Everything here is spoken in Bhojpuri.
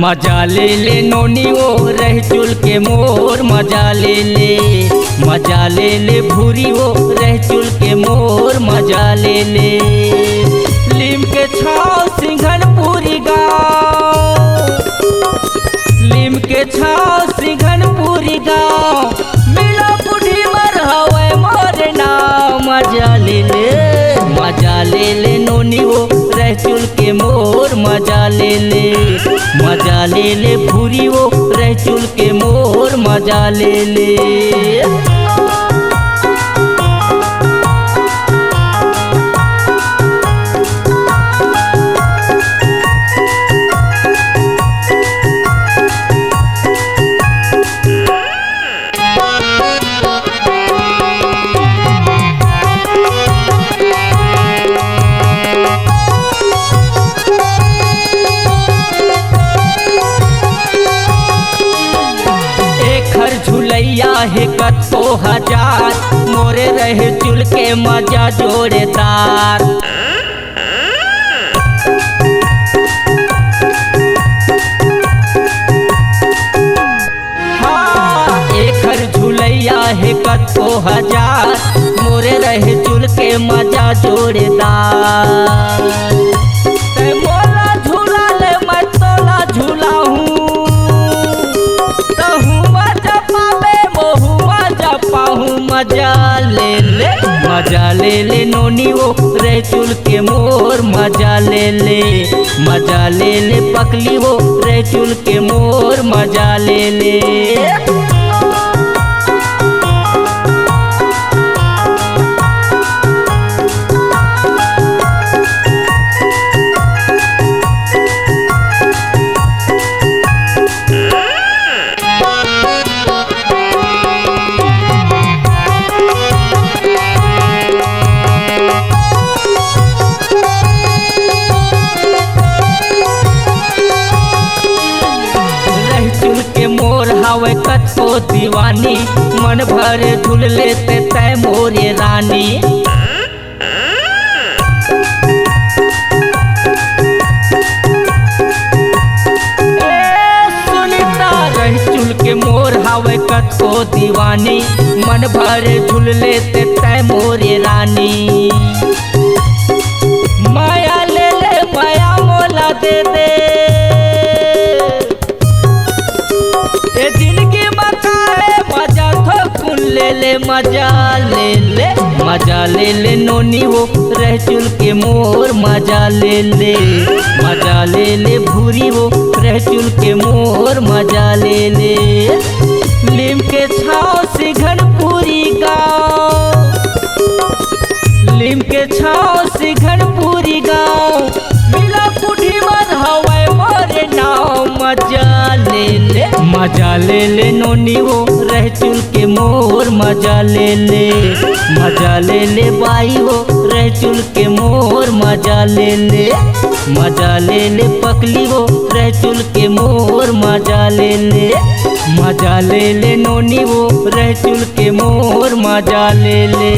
मजा ले ले नोनी वो रह चुल के मोर, मजा ले ले भूरी वो रह चुल के मोर, मजा ले ले लीम के छाव सिंघनपुरी गाँव, लीम के छाव सिंघनपुरी गाँव, मिला बुढ़ी मर हवे मोर नाव। मजा ले ले नोनी वो रह चुल के मोर, मजा ले ले भूरी वो रह चुल के मोर, मजा ले ले। झुलैया है कतो हजार, मोरे रहे चुल के मजा जोड़ेदार। हाँ एक झुलैया है कतो हजार, मोरे रहे चुल के मजा जोड़ेदार। मोला झूला ले मैं तोला झूला हूँ, मजा ले ले नोनी वो रह चुल के मोर, मजा ले ले पकली वो रह चुल के मोर, मजा ले ले। हवे कतो दीवानी, मन भर झूल लेते तय मोरे रानी। सुनीता रह चुल के मोर हवे कतो दीवानी, मन भर झूल लेते तय मोरे रानी। माया ले ले माया मोला दे दे, जिनकी मकाए मजा थोकुन ले ले, मजा ले ले नोनी वो रह चुल के मोर, मजा ले ले भूरी वो रह चुल के मोर, मजा ले ले। लीम के छाव सिंघनपुरी गाँव, लीम के छाव सिंघनपुरी गाँव, मिला बुढ़ी मर हवे मोरे नाव। मजा ले नोनी वो रह चुल के मोर, मजा ले ले बाई वो रह चुल के मोर, मजा ले ले पकली वो रह चुल के मोर, मजा ले ले नोनी वो रह चुल के मोर, मजा ले ले।